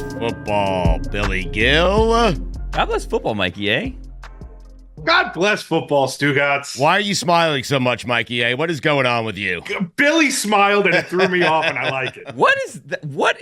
bless football, Billy Gill. God bless football, Mikey A. God bless football, Stugotz. Why are you smiling so much, Mikey A? What is going on with you? Billy smiled and it threw me off, and I like it. What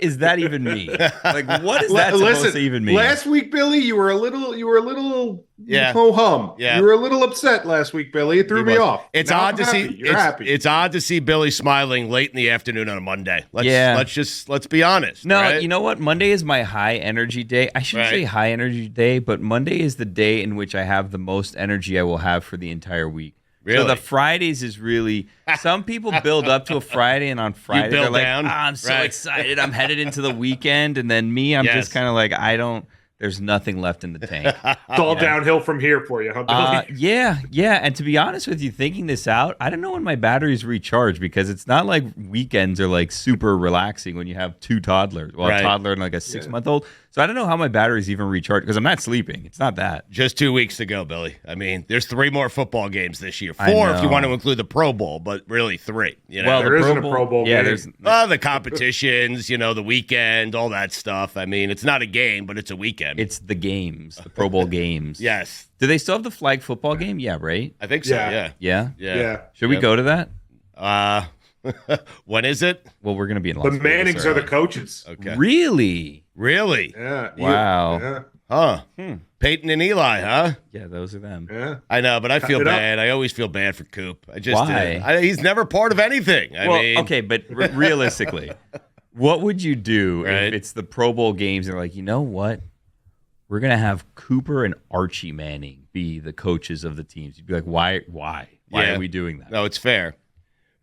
is that even mean? Like, what is that supposed to even mean? Last week, Billy, you were a little Yeah. ho-hum. Yeah. You were a little upset last week, Billy. It threw me off. It's Now odd I'm to happy. see. You're happy. It's odd to see Billy smiling late in the afternoon on a Monday. Let's be honest. No, right? you know what? Monday is my high energy day. I shouldn't say high energy day, but Monday is the day in which I have the most energy I will have for the entire week. Really? So the Fridays is really, some people build up to a Friday, and on Friday they're like, I'm so excited. I'm headed into the weekend. And then me, I'm just kind of like, there's nothing left in the tank. It's all downhill from here for you, huh, Billy? Yeah. And to be honest with you, thinking this out, I don't know when my batteries recharge, because it's not like weekends are like super relaxing when you have two toddlers. Well, a toddler and like a 6-month-old. So I don't know how my batteries even recharge, because I'm not sleeping. It's not that. Just 2 weeks to go, Billy. I mean, there's 3 more football games this year. 4 if you want to include the Pro Bowl, but really 3. You know? Well, there isn't a Pro Bowl game. There's the competitions, the weekend, all that stuff. I mean, it's not a game, but it's a weekend. It's the games, the Pro Bowl games. Yes. Do they still have the flag football game? Yeah, right? I think so, yeah. Should we go to that? When is it? Well, we're going to be in Las The Vegas Mannings are the coaches. Okay. Really? Yeah. Wow. Yeah. Huh. Peyton and Eli, huh? Yeah, those are them. Yeah. I know, but I feel bad. I always feel bad for Coop. Why? He's never part of anything. I mean, okay, but realistically, what would you do if it's the Pro Bowl games and they're like, you know what? We're going to have Cooper and Archie Manning be the coaches of the teams. You'd be like, why? Why are we doing that? No, it's fair.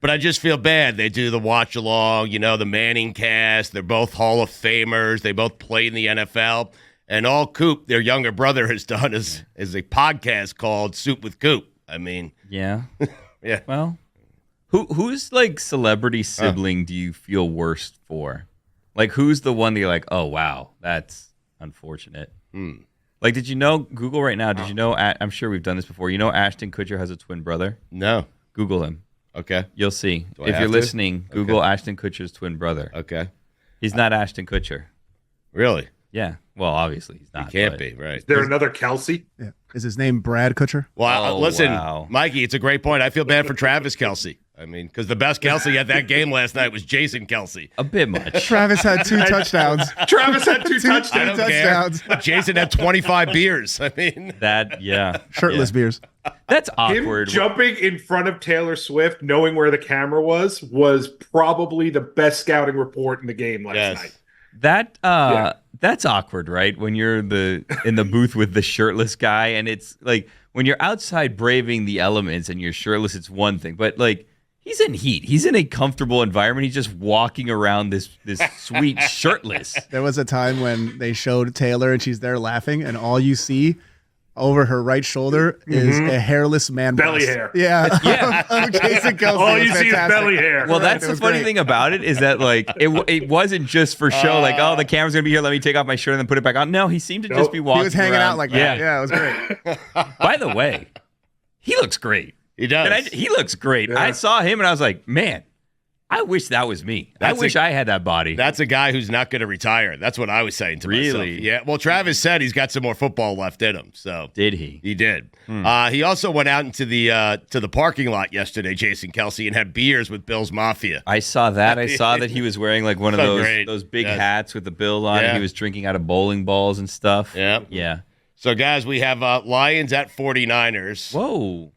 But I just feel bad. They do the watch along, the Manning cast. They're both Hall of Famers. They both played in the NFL. And all Coop, their younger brother, has done is a podcast called Soup with Coop. I mean. Yeah. Yeah. Well, who's like celebrity sibling do you feel worst for? Like, who's the one that you're like, oh, wow, that's unfortunate. Like, did you know, Google right now, did you know, I'm sure we've done this before, Ashton Kutcher has a twin brother? No. Google him. Okay. You'll see. If you're listening, Google Ashton Kutcher's twin brother. Okay. He's not Ashton Kutcher. Really? Yeah. Well, obviously he's not. He can't be, right? Is there another Kelsey? Yeah. Is his name Brad Kutcher? Well, listen, Mikey, it's a great point. I feel bad for Travis Kelce. I mean, because the best Kelce at that game last night was Jason Kelce. A bit much. Travis had 2 touchdowns. Travis had 2 touchdowns. I don't touchdowns. Care. Jason had 25 beers. I mean, shirtless beers. That's awkward. Him jumping in front of Taylor Swift, knowing where the camera was probably the best scouting report in the game last night. That's awkward, right? When you're in the booth with the shirtless guy, and it's like when you're outside braving the elements and you're shirtless, it's one thing, but like he's in heat. He's in a comfortable environment. He's just walking around this suite shirtless. There was a time when they showed Taylor and she's there laughing, and all you see over her right shoulder is a hairless man belly breast. hair. Yeah. Of Jason Kelce. All you see is belly hair. Well, that's the funny thing about it is that like it wasn't just for show. Like, the camera's gonna be here. Let me take off my shirt and then put it back on. No, he seemed to just be walking. He was hanging around. out like that. Yeah, it was great. By the way, he looks great. He does. He looks great. Yeah. I saw him and I was like, man, I wish that was me. I wish I had that body. That's a guy who's not going to retire. That's what I was saying to myself. Really? Yeah. Well, Travis said he's got some more football left in him. So did he? He did. He also went out into the parking lot yesterday, Jason Kelce, and had beers with Bill's Mafia. I saw that. I saw that he was wearing like one of those big hats with the Bill on it. He was drinking out of bowling balls and stuff. Yeah. Yeah. So, guys, we have Lions at 49ers. Whoa.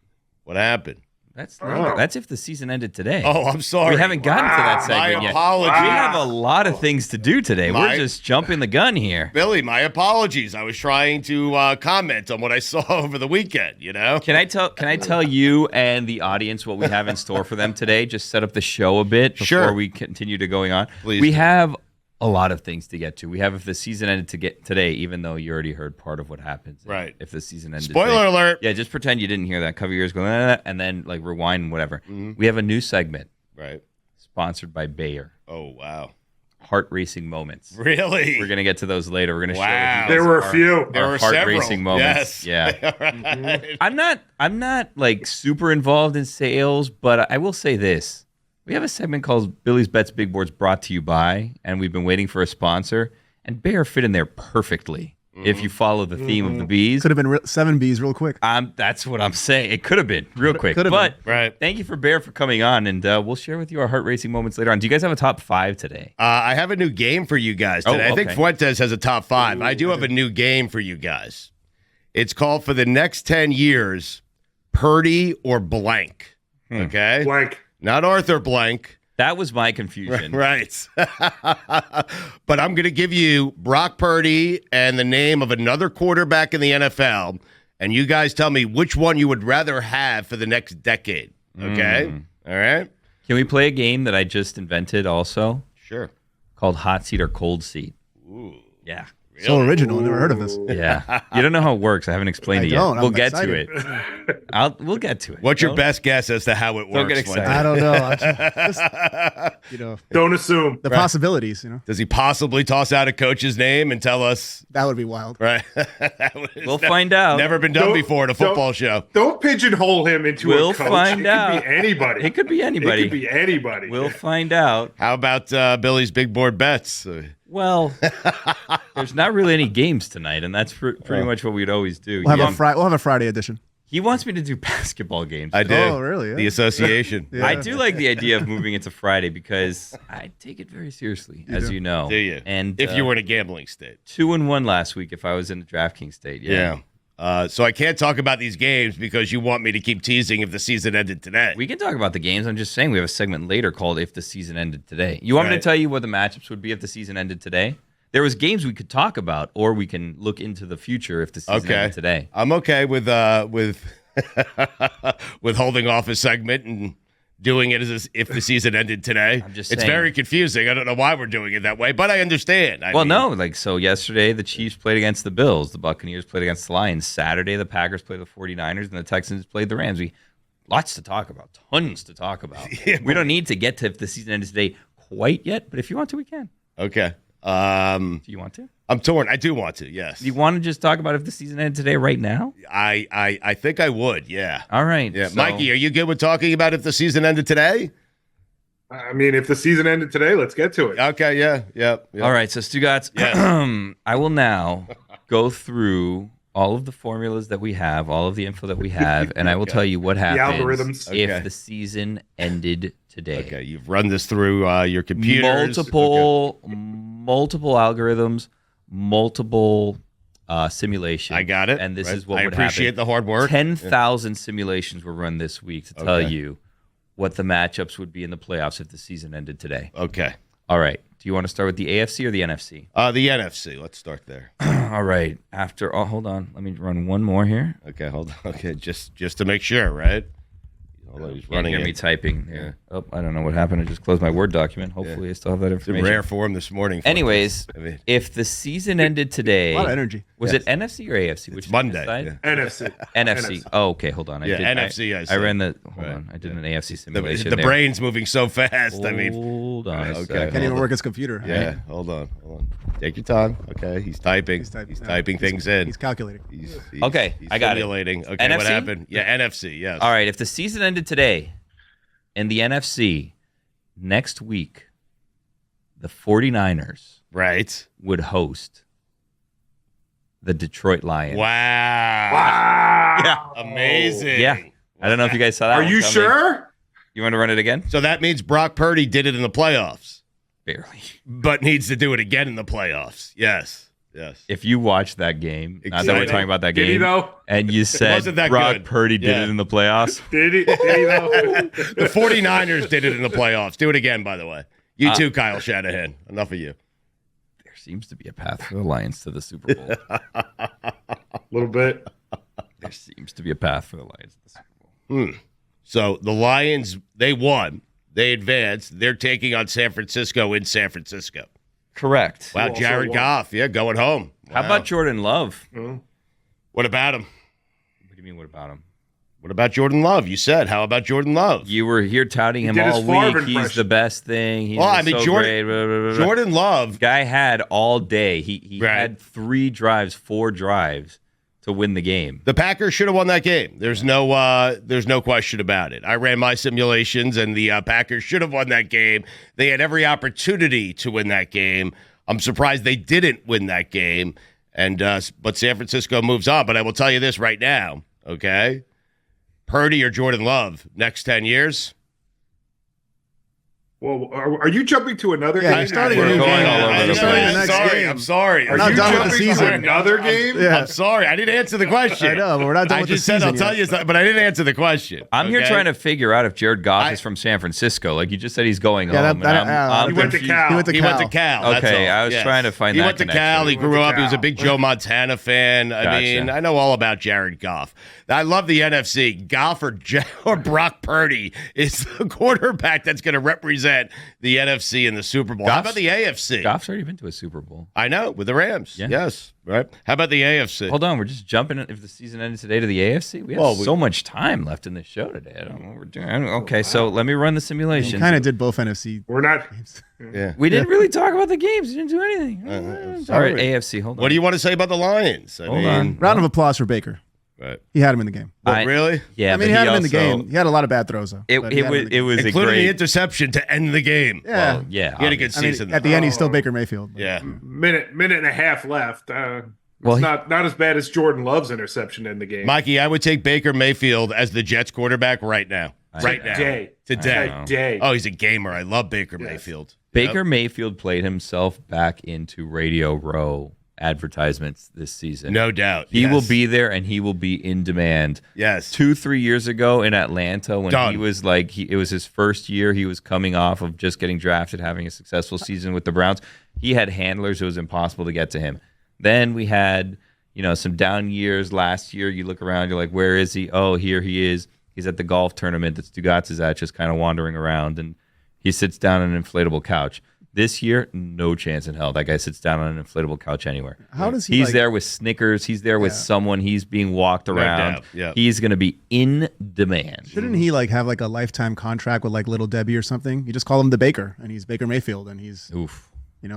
What happened? That's if the season ended today. Oh, I'm sorry. We haven't gotten to that segment yet. My apologies. We have a lot of things to do today. We're just jumping the gun here. Billy, my apologies. I was trying to comment on what I saw over the weekend, Can I tell you and the audience what we have in store for them today? Just set up the show a bit before we continue to going on. Please. We have a lot of things to get to. We have if the season ended today, even though you already heard part of what happens. Right. If the season ended Spoiler alert. Yeah, just pretend you didn't hear that. Cover your ears, go, and then like rewind and whatever. Mm-hmm. We have a new segment. Right. Sponsored by Bayer. Oh, wow. Heart racing moments. Really? We're going to get to those later. We're going to share with you There were a few. There were heart several. racing moments. Yes. Yeah. Right. I'm not like super involved in sales, but I will say this. We have a segment called Billy's Bets Big Boards brought to you by, and we've been waiting for a sponsor. and bear fit in there perfectly if you follow the theme of the bees. Could have been 7 bees real quick. That's what I'm saying. It could have been real quick. Could have but been. Right. Thank you for Bear for coming on, and we'll share with you our heart racing moments later on. Do you guys have a top 5 today? I have a new game for you guys today. Oh, I think okay. Fuentes has a top 5. I do have a new game for you guys. It's called For the Next 10 Years, Purdy or Blank. Okay? Blank. Not Arthur Blank. That was my confusion. Right. But I'm going to give you Brock Purdy and the name of another quarterback in the NFL, and you guys tell me which one you would rather have for the next decade. Okay? All right? Can we play a game that I just invented also Sure. called Hot Seat or Cold Seat? Ooh. Yeah. So original. Never heard of this. Yeah. You don't know how it works. I haven't explained it yet. don't. We'll I'm get excited. to it. We'll get to it. What's your Don't- best guess as to how it works? Don't get excited. I don't know. Just, Don't assume. the possibilities, Does he possibly toss out a coach's name and tell us? that would be wild. Right. We'll find out. Never been done Don't- before at a football show. Don't pigeonhole him into We'll a coach. find it out. Could be anybody. It could be anybody. It could be anybody. We'll find out. How about Billy's big board bets? Well, there's not really any games tonight, and that's pretty much what we'd always do. We'll have a Friday edition. He wants me to do basketball games. I do. Oh, really? Yeah. The association. Yeah. I do like the idea of moving it to Friday because I take it very seriously, as you know. Do you? And if you were in a gambling state. 2-1 last week if I was in a DraftKings state. Yeah. So I can't talk about these games because you want me to keep teasing if the season ended today. We can talk about the games. I'm just saying we have a segment later called If the Season Ended Today. You want me to Right. tell you what the matchups would be if the season ended today? There was games we could talk about, or we can look into the future if the season ended today. I'm okay with with holding off a segment and doing it as if the season ended today. I'm just it's saying. very confusing. I don't know why we're doing it that way, but I understand. So yesterday the Chiefs played against the Bills, the Buccaneers played against the Lions. Saturday the Packers played the 49ers, and the Texans played the Rams. Lots to talk about, tons to talk about. We don't need to get to if the season ended today quite yet, but if you want to, we can. Okay. Do you want to? I'm torn. I do want to, yes. Do you want to just talk about if the season ended today right now? I think I would, yeah. All right. Yeah. so- Mikey, are you good with talking about if the season ended today? I mean, if the season ended today, let's get to it. Okay, yeah. All right, so Stugotz, Yes. I will now go through all of the formulas that we have, all of the info that we have, and I will tell you what happens algorithms. if Okay. the season ended today. Okay, you've run this through your computers. Multiple algorithms, multiple simulations. I got it. And this Right. is what I would appreciate happen. the hard work. 10,000 simulations were run this week to tell Okay. you what the matchups would be in the playoffs if the season ended today. Okay. All right. Do you want to start with the AFC or the NFC? The NFC. Let's start there. All right. Hold on. Let me run one more here. Okay, hold on. Okay, just to make sure, right? Hold on, he's Can't running hear me it. typing there. Oh, I don't know what happened. I just closed my Word document. Hopefully, I still have that It's in information. rare form this morning. Anyways, I mean, if the season ended today, A lot of energy. was it NFC or AFC? Which Monday. side? Yeah. NFC. NFC. Oh, okay. Hold on. Yeah, NFC, I I see. ran the. Hold Right. on. I did an AFC simulation. The there. brain's moving so fast. I mean, Hold on. a Okay. second. Can't even work his computer. yeah. Hold on. Take your time. Okay, he's typing. He's typing. typing things in. He's calculating. He's Okay, he's I got it. simulating. Okay, what NFC? happened? Yeah, NFC. Yes. All right. If the season ended today, in the NFC, next week, the 49ers Right. would host the Detroit Lions. Wow. Wow. Yeah. Amazing. Yeah. I don't know if you guys saw that. Are one you coming. sure? You want to run it again? So that means Brock Purdy did it in the playoffs, Barely. but needs to do it again in the playoffs. Yes. Yes. If you watch that game, not that we're Exciting. talking about that Did he game, though? and you said wasn't that Brock good. Purdy did Yeah. it in the playoffs, Did he though? The 49ers did it in the playoffs. Do it again, by the way. You too, Kyle Shanahan. Enough of you. there seems to be a path for the Lions to the Super Bowl. A little bit. There seems to be a path for the Lions to the Super Bowl. So the Lions, they won. They advanced. They're taking on San Francisco in San Francisco. Correct. Wow, Who also Jared won. Goff. Yeah, going home. How Wow. about Jordan Love? What about him? What do you mean, what about him? What about Jordan Love? You said, how about Jordan Love? You were here touting him did his all Favre week. He's impression. the best thing. He's Well, I mean, so Jordan- great. Blah, blah, blah, blah. Jordan Love. Guy had all day. He Right. had 4 drives to win the game. The Packers should have won that game. There's no question about it. I ran my simulations, and the Packers should have won that game. They had every opportunity to win that game. I'm surprised they didn't win that game. And but San Francisco moves on. But I will tell you this right now, okay? Purdy or Jordan Love, next 10 years? Well, are you jumping to another Yeah, game? you're starting We're a new going game. all over the You're starting place. the next game. I'm sorry. Are not you done with the jumping to season. another game? Yeah. I'm sorry. I didn't answer the question. I know, but we're not done I with the just said I'll season tell yet. you, but I didn't answer the question. I'm here okay? trying to figure out if Jared Goff is from San Francisco. Like you just said, he's going Yeah, home. He went to confused. Cal. He went to He Cal. went to Cal. That's Okay, all. I was Yes. trying to find He that went to connection. Cal. He He went grew to up. He was a Cal. big Joe Montana fan. I Gotcha. mean, I know all about Jared Goff. I love the NFC. Goff or Brock Purdy is the quarterback that's going to represent the NFC in the Super Bowl. How about the AFC? Goff's already been to a Super Bowl. I know, with the Rams. Yeah. Yes, right. How about the AFC? Hold on, we're just jumping. If the season ended today to the AFC, we have so much time left in this show today. I don't know what we're doing. Okay, so let me run the simulation. Kind of did both NFC. We're not. Yeah. We didn't really talk about the games. We didn't do anything. All sorry. right, AFC. Hold on. What do you want to say about the Lions? Hold on. Round of applause for Baker. Right. He had him in the game. What, really? Yeah, I mean, but he had him in the also- game. He had a lot of bad throws, though. It but he had him in the game. was a Including great. the interception to end the game. Yeah. Well, yeah, He had a good obviously. season. At the end, he's still Baker Mayfield. yeah. minute and a half left. Well, It's not as bad as Jordan Love's interception in the game. Mikey, I would take Baker Mayfield as the Jets quarterback right now. Right now. Today. Today. Today. Oh, he's a gamer. I love Baker Mayfield. Baker Mayfield played himself back into Radio Row advertisements this season. No doubt. He Yes. will be there and he will be in demand. Yes. 2-3 years ago in Atlanta when Done. he was like it was his first year, he was coming off of just getting drafted, having a successful season with the Browns. He had handlers, it was impossible to get to him. Then we had, some down years last year. You look around, you're like, where is he? Oh, here he is. He's at the golf tournament that Stugotz is at, just kind of wandering around, and he sits down on an inflatable couch. This year, no chance in hell that guy sits down on an inflatable couch anywhere. How does he? He's there with Snickers. He's there with someone. He's being walked around. doubt, yeah. He's going to be in demand. Shouldn't he have a lifetime contract with Little Debbie or something? You just call him the Baker, and he's Baker Mayfield, and he's Oof.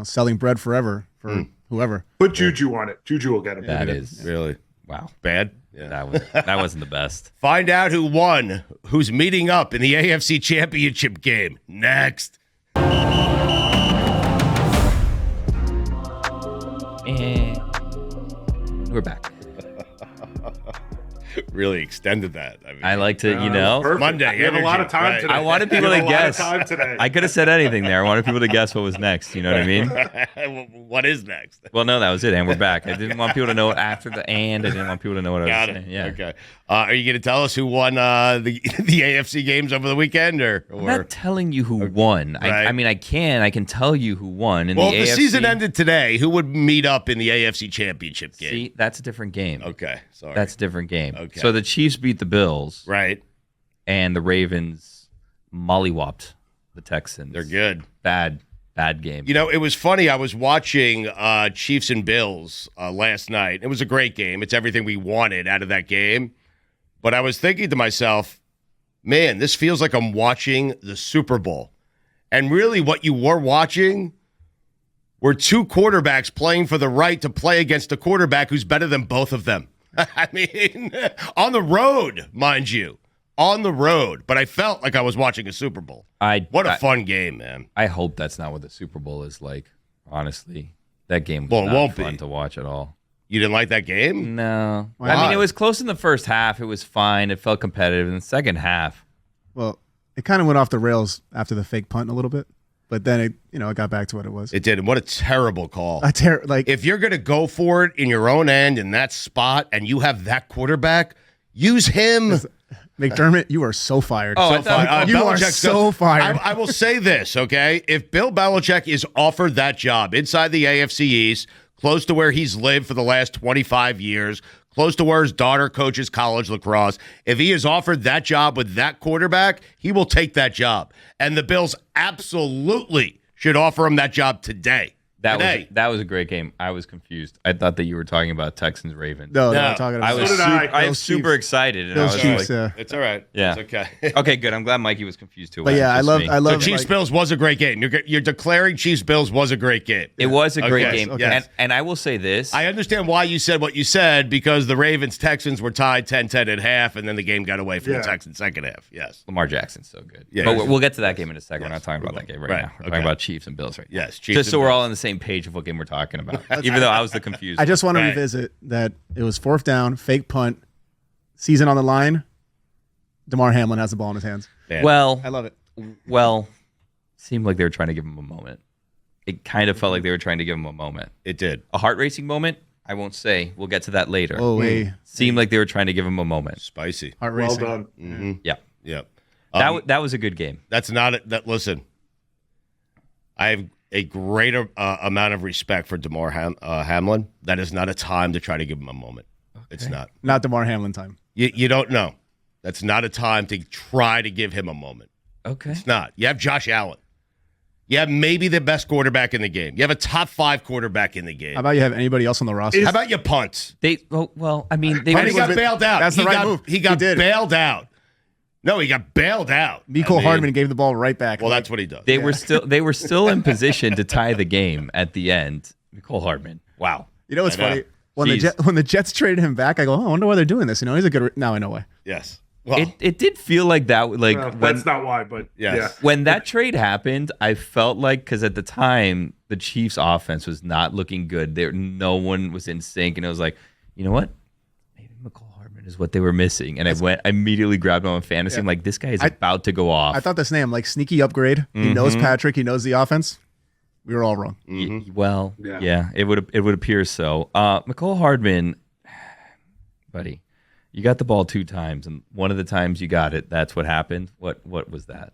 selling bread forever for whoever. Put Juju on it. Juju will get him. That is Really wow. bad. Yeah. That wasn't the best. Find out who won, who's meeting up in the AFC Championship game next. And we're back. Really extended that. I mean, I like to, Perfect. Monday, We have a lot of energy, time right. today. I wanted people We to have a lot of guess. time today. I could have said anything there. I wanted people to guess what was next. You know what I mean? what is next? Well, no, that was it. And we're back. I didn't want people to know it after the and. I didn't want people to know what I was Got it. saying. Yeah. Okay. Are you going to tell us who won the AFC games over the weekend, or? I'm not telling you who won. Right. I mean, I can tell you who won. In Well, the if the AFC, season ended today, who would meet up in the AFC Championship game? See, that's a different game. Okay, sorry. That's a different game. Okay. So the Chiefs beat the Bills, right. and the Ravens mollywopped the Texans. They're good. Bad game. It was funny. I was watching Chiefs and Bills last night. It was a great game. It's everything we wanted out of that game. But I was thinking to myself, man, this feels like I'm watching the Super Bowl. And really what you were watching were two quarterbacks playing for the right to play against a quarterback who's better than both of them. I mean, on the road, mind you. On the road. But I felt like I was watching a Super Bowl. What a fun game, man. I hope that's not what the Super Bowl is like, honestly. That game was Well, it not won't fun be. to watch at all. You didn't like that game? No. Why I mean, not? it was close in the first half. It was fine. It felt competitive. In the second half, Well, it kind of went off the rails after the fake punt a little bit, but then it got back to what it was. It did. And what a terrible call. If If you're going to go for it in your own end in that spot and you have that quarterback, use him. McDermott, you are so fired. Oh, so I thought- fired. You are Belichick's so fired. I will say this, okay? If Bill Belichick is offered that job inside the AFC East, close to where he's lived for the last 25 years, close to where his daughter coaches college lacrosse, if he is offered that job with that quarterback, he will take that job. And the Bills absolutely should offer him that job today. that was a great game. I was confused. I thought that you were talking about Texans Ravens. no, No, I'm talking about. I was So did I. I was Those super Chiefs. excited. And Those I was Chiefs, like, It's all right. Yeah. It's okay. okay, good. I'm glad Mikey was confused too. But yeah, I love. So Chiefs Bills was a great game. You're declaring Chiefs Bills was a great game. It was a great Okay, game. okay. And I will say this. I understand why you said what you said, because the Ravens Texans were tied 10-10 at half, and then the game got away from the Yeah. Texans second half. Yes. Lamar Jackson's so good. Yeah, but yes. we'll get to that game in a second. We're Yes, not talking we about that game Right, right now. We're okay. talking about Chiefs and Bills right now. Yes, Chiefs Just so and we're Bills. all on the same same page of what game we're talking about, even though I was the confused. I just want to revisit that it was 4th down, fake punt, season on the line. Damar Hamlin has the ball in his hands. Man. Well, I love it. Well, seemed like they were trying to give him a moment. It kind of felt like they were trying to give him a moment. It did. A heart racing moment? I won't say. We'll get to that later. Oh, hey. Seemed like they were trying to give him a moment. Spicy. Heart Well racing. done. Mm-hmm. Yeah. Yeah. That was a good game. That's not it. That listen. I have a greater amount of respect for Damar Hamlin. That is not a time to try to give him a moment. Okay. It's not. Not Damar Hamlin time. You don't know. That's not a time to try to give him a moment. Okay. It's not. You have Josh Allen. You have maybe the best quarterback in the game. You have a top 5 quarterback in the game. How about you have anybody else on the roster? How about your punts? They well, I mean, they But he got bailed out. That's the right move. He got He did. bailed out. No, he got bailed out. Mecole Hardman gave the ball right back. Well, that's what he does. They were still in position to tie the game at the end. Mecole Hardman. Wow. You know what's I know. funny? When the Jets traded him back, I go, I wonder why they're doing this. You know, he's a good. Now I know why. Yes. Well, It did feel like that. Like That's not why, but Yes. yeah. when that trade happened, I felt like because at the time the Chiefs' offense was not looking good. No one was in sync, and it was like, you know what? Maybe Mecole Hardman is what they were missing. And I immediately grabbed him on fantasy. I'm like, this guy is about to go off. I thought this name, like sneaky upgrade. He knows Patrick. He knows the offense. We were all wrong. Well, yeah, it would appear so. Mecole Hardman, buddy, you got the ball 2 times, and one of the times you got it, that's what happened. What was that?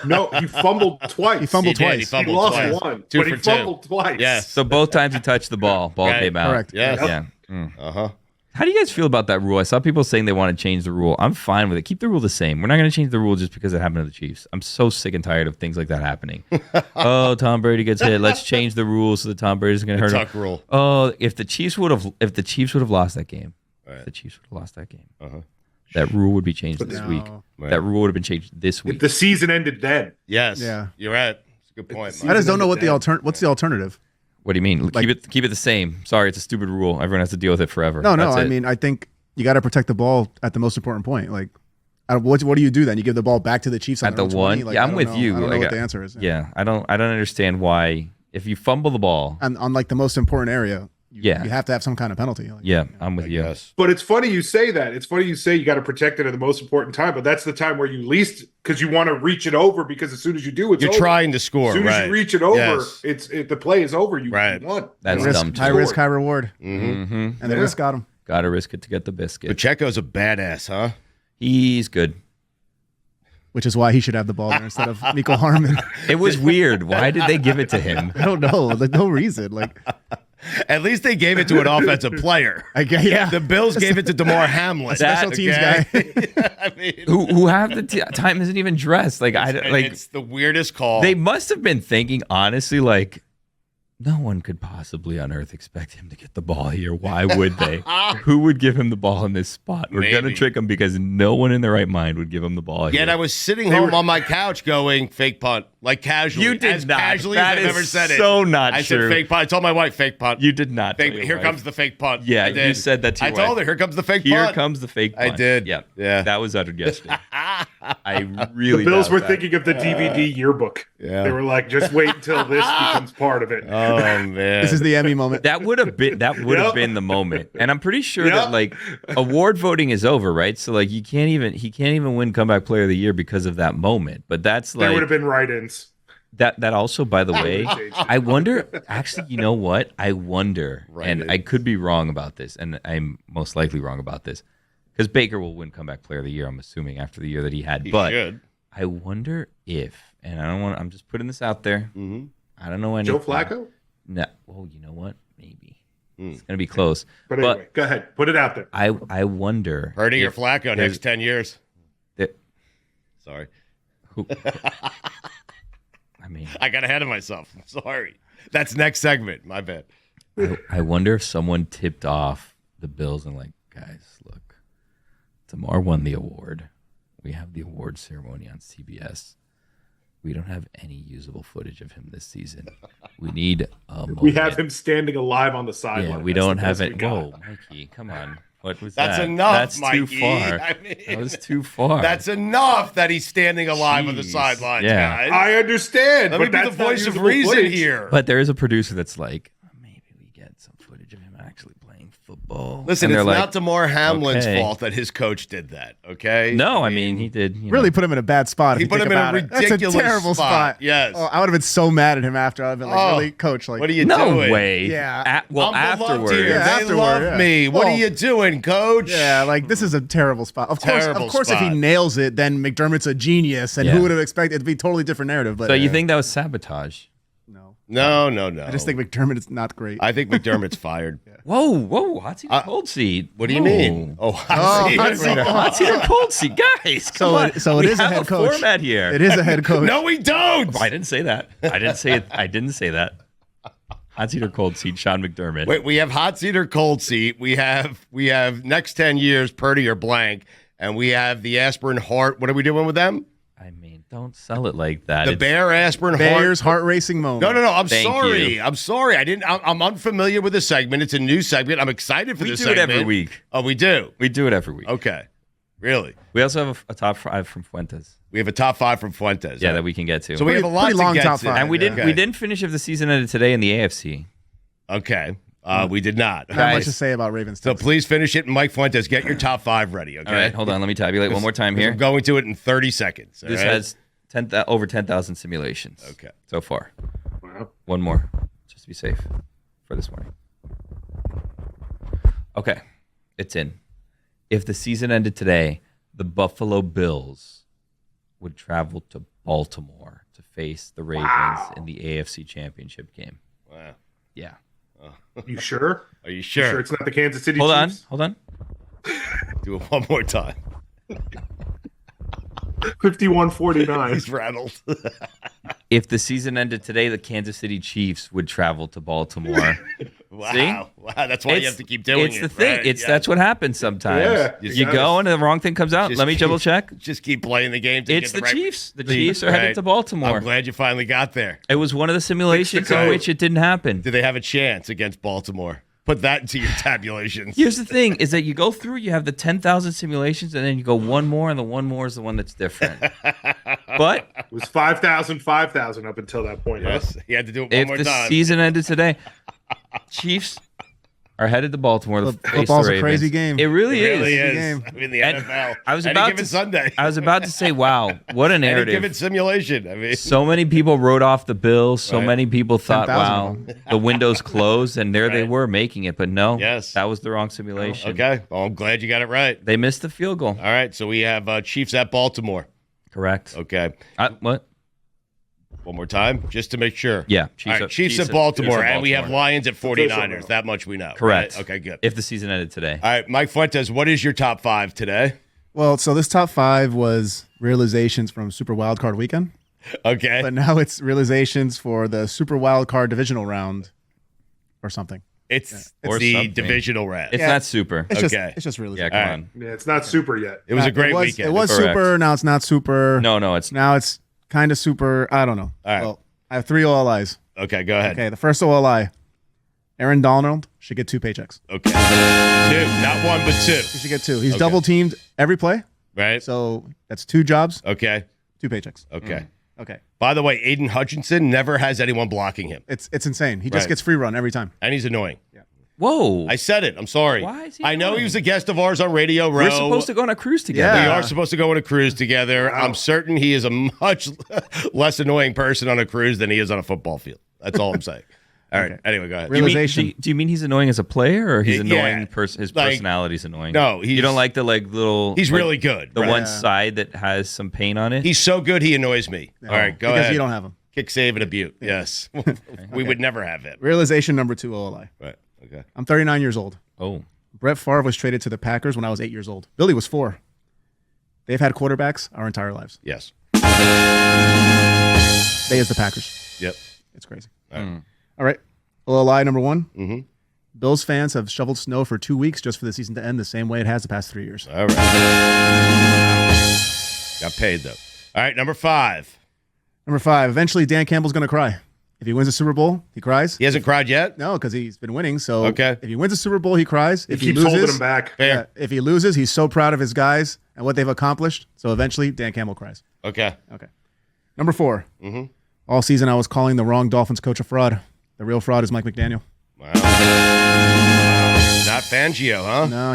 No, he fumbled twice. He fumbled did. twice. He lost one, 2 but for he 2. fumbled twice. Yes. So both times he touched the ball Right. came out. Correct. Yes. Yeah. Uh-huh. How do you guys feel about that rule? I saw people saying they want to change the rule. I'm fine with it. Keep the rule the same. We're not going to change the rule just because it happened to the Chiefs. I'm so sick and tired of things like that happening. Oh, Tom Brady gets hit. Let's change the rules so that Tom Brady's going to hurt him. Tuck rule. Oh, if the Chiefs would have lost that game, that rule would be changed this week. Right. That rule would have been changed this If week. the season ended then. Yes. Yeah. You're right. That's a good point. I just don't know what what's the alternative. What do you mean? Keep it the same. Sorry, it's a stupid rule. Everyone has to deal with it forever. No, That's I it. mean, I think you got to protect the ball at the most important point. Like, what do you do then? You give the ball back to the Chiefs at the their own one. 20? Like, Yeah, I I'm don't with know. you. I don't know Like, what the answer is. Yeah, I don't understand why if you fumble the ball. And on like the most important area, you Yeah. have to have some kind of penalty. Like, Yeah, I'm with you. Yes. But it's funny you say that. It's funny you say you got to protect it at the most important time, but that's the time where you least, because you want to reach it over, because as soon as you do, it's You're over. trying to score. As soon right. as you reach it over, Yes. the play is over. You Right. won. That's risk, dumb too. high risk, high reward. Mm-hmm. And they just got him. Got to risk it to get the biscuit. Pacheco's a badass, huh? He's good. Which is why he should have the ball there instead of Mecole Hardman. It was weird. Why did they give it to him? I don't know. Like, no reason. Like, At least they gave it to an offensive player. yeah. The Bills gave it to Damar Hamlin. Special teams guy. I mean, Who half the time isn't even dressed? Like it's the weirdest call. they must have been thinking honestly, like no one could possibly on earth expect him to get the ball here. Why would they? Who would give him the ball in this spot? We're gonna Maybe. trick him because no one in their right mind would give him the ball here. Yet I was sitting home on my couch going fake punt, like casually. You did as not. Casually That as I've is ever said it. so not I true. said fake punt. I told my wife fake punt. You did not. Fake, tell your here wife. comes the fake punt. Yeah, I did. you said that to your I told wife. her, here comes the fake Here punt. comes the fake punt. I did. Yeah. Yeah. That was uttered yesterday. I really The Bills doubt were that. thinking of the DVD yearbook. Yeah. They were like, just wait until this becomes part of it. Oh, man. This is the Emmy moment. That would have been Yep. the moment. And I'm pretty sure Yep. that like award voting is over, right? So like he can't even win comeback player of the year because of that moment. But that's There would like have been write-ins. that also, by the way, would've changed it. I wonder actually, you know what? I wonder, and Right. I could be wrong about this, and I'm most likely wrong about this. Because Baker will win comeback player of the year, I'm assuming, after the year that he had. He but should. I wonder if, and I'm just putting this out there. Mm-hmm. I don't know anything. Joe Flacco? No. Well, you know what? Maybe. Mm. It's gonna be close. But anyway, go ahead. Put it out there. I wonder. Purdy or if Flacco there's- next 10 years. that- Sorry. who- I mean, I got ahead of myself. I'm sorry. That's next segment. My bad. I wonder if someone tipped off the Bills and like, guys, look, Damar won the award. We have the award ceremony on CBS. We don't have any usable footage of him this season. We need a moment. We have him standing alive on the sideline. Yeah, we That's don't the have best it. we got. Whoa, Mikey, come on. What was That's that? enough, That's Mikey. too far. I mean, that was too far. That's enough that he's standing alive on the Jeez. sidelines, Yeah. guys. I understand, Let me but be the that's not voice of usable reason footage. here. But there is a producer that's like, maybe we get some footage of him actually playing football. Listen, And it's they're not like, Damar Hamlin's okay. fault that his coach did that, okay? No, I mean, he did. You Really know. put him in a bad spot. If He you put think him in a about it. ridiculous That's a terrible spot. Yes. Oh, I would have been so mad at him after. I'd have been like, Oh, really, coach? Like, What are you No doing? way. Yeah. Well, I'm beloved afterwards. here. Yeah, They afterward, love yeah. me. What are Well, you doing, coach? Yeah, like this is a terrible spot. Of Terrible course, if spot. he nails it, then McDermott's a genius, and Yeah. who would have expected it to be a totally different narrative? But So you think that was sabotage? no? No. I just think McDermott is not great. I think McDermott's fired. Whoa, hot seat or cold seat? What do you mean? Oh, hot seat. Hot seat or cold seat? Guys, come on. So it We is a have head coach. format here. It is a head coach. No, we don't. I didn't say that. I didn't say it. I didn't say that. Hot seat or cold seat? Sean McDermott. Wait, we have hot seat or cold seat. We have next 10 years, Purdy or blank, and we have the aspirin heart. What are we doing with them? I mean, don't sell it like that. The Bear aspirin Bears heart. heart racing moment. No. I'm Thank sorry. you. I'm sorry. I'm unfamiliar with the segment. It's a new segment. I'm excited for We this do it segment. every week. Oh, we do. We do it every week. Okay. Really? We also have a top 5 from Fuentes. We have a top 5 from Fuentes. Yeah, that we can get to. So we have a lot pretty to long get top to. five. and we didn't. Okay. We didn't finish if the season ended today in the AFC. Okay. We did not. Not much Guys. to say about Ravens. So please finish it. And Mike Fuentes, get your top 5 ready. Okay. All right, hold on. Let me tabulate one more time here. I'm going to it in 30 seconds. all This right? has over 10,000 simulations. Okay. So far. Wow. One more, just to be safe for this morning. Okay, it's in. If the season ended today, the Buffalo Bills would travel to Baltimore to face the Ravens in the AFC Championship game. Wow. Yeah. You sure? Are you You sure? sure it's not the Kansas City Hold on. Chiefs? Hold on. Do it one more time. 51-49. He's rattled. If the season ended today, the Kansas City Chiefs would travel to Baltimore. Wow. See? Wow. That's why you have to keep doing it's it. the thing. right? That's what happens sometimes. Yeah, you you go gotta- and the wrong thing comes out. Just Let me keep- double check. Just keep playing the game. To It's get the right- Chiefs. The Chiefs are headed Right. to Baltimore. I'm glad you finally got there. It was one of the simulations in code. which it didn't happen. Do they have a chance against Baltimore? Put that into your tabulations. Here's the thing: is that you go through, you have the 10,000 simulations, and then you go one more, and the one more is the one that's different. But It was 5,000 up until that point. huh? Yes. You had to do it one if more the time. season ended today, Chiefs are headed to Baltimore to face the Football's a Ravens. crazy game. It really It really is. is. game. I mean, the And NFL. I was Any about given to Sunday. I was about to say, wow, what a Any narrative. given simulation. I mean, So many people wrote off the Bills. So Right. many people thought, 10,000 wow, the window's closed, and there they Right. were making it. But no, Yes. that was the wrong simulation. okay. Well, I'm glad you got it right. They missed the field goal. All right. So we have Chiefs at Baltimore. Correct. Okay. What? One more time, just to make sure. Yeah. All right, Chiefs at Baltimore, and we have Lions at 49ers. That much we know. Correct. Right? Okay, good. If the season ended today. All right, Mike Fuentes, what is your top 5 today? Well, so this top 5 was realizations from Super Wildcard Weekend, Okay. but now it's realizations for the Super Wildcard Divisional Round or something. It's Or the something. divisional round. It's Yeah. not super. It's Okay. just Yeah, realization. come All right. on. Yeah, it's not super yet. It was a great weekend. It was Correct. super. Now it's not super. No, it's Now it's kind of super. I don't know. All right. Well, I have 3 OLIs. Okay, go ahead. Okay, the first OLI, Aaron Donald should get 2 paychecks. Okay. 2, not 1, but 2. He should get 2. He's Okay. double teamed every play, Right? so that's 2 jobs, Okay. 2 paychecks. Okay. Okay, By the way, Aiden Hutchinson never has anyone blocking him, it's insane. He just Right. gets free run every time. and he's annoying. whoa. I said it. I'm sorry. Why is he I know annoying? he was a guest of ours on Radio Row. We're supposed to go on a cruise together. Yeah. We are supposed to go on a cruise together. Wow. I'm certain he is a much less annoying person on a cruise than he is on a football field. That's all I'm saying. All right. Okay. Anyway, go ahead. Do you, mean, Realization. do you mean he's annoying as a player, or he's Yeah, annoying? His like- personality's annoying. No, you don't like the little. He's like, really good. the right? one side that has some paint on it. He's so good he annoys me. All right, go because ahead. you don't have him. Kick, save, and a butte. Yes. We would never have it. Realization number 2 OLI. Right. Okay. I'm 39 years old. oh, Brett Favre was traded to the Packers when I was 8 years old. Billy was 4. They've had quarterbacks our entire lives. Yes. They as the Packers. Yep. It's crazy. All right. All right. OLI number 1. Mm-hmm. Bills fans have shoveled snow for 2 weeks just for the season to end the same way it has the past 3 years. All right. Got paid though. All right, number 5. Number 5. Eventually, Dan Campbell's going to cry. If he wins the Super Bowl, he cries. He hasn't cried yet? No, because he's been winning. So okay. If he wins the Super Bowl, he cries. He keeps holding him back. Yeah, if he loses, he's so proud of his guys and what they've accomplished. So eventually, Dan Campbell cries. Okay. Number 4. All season, I was calling the wrong Dolphins coach a fraud. The real fraud is Mike McDaniel. Wow. Not Fangio, huh? No,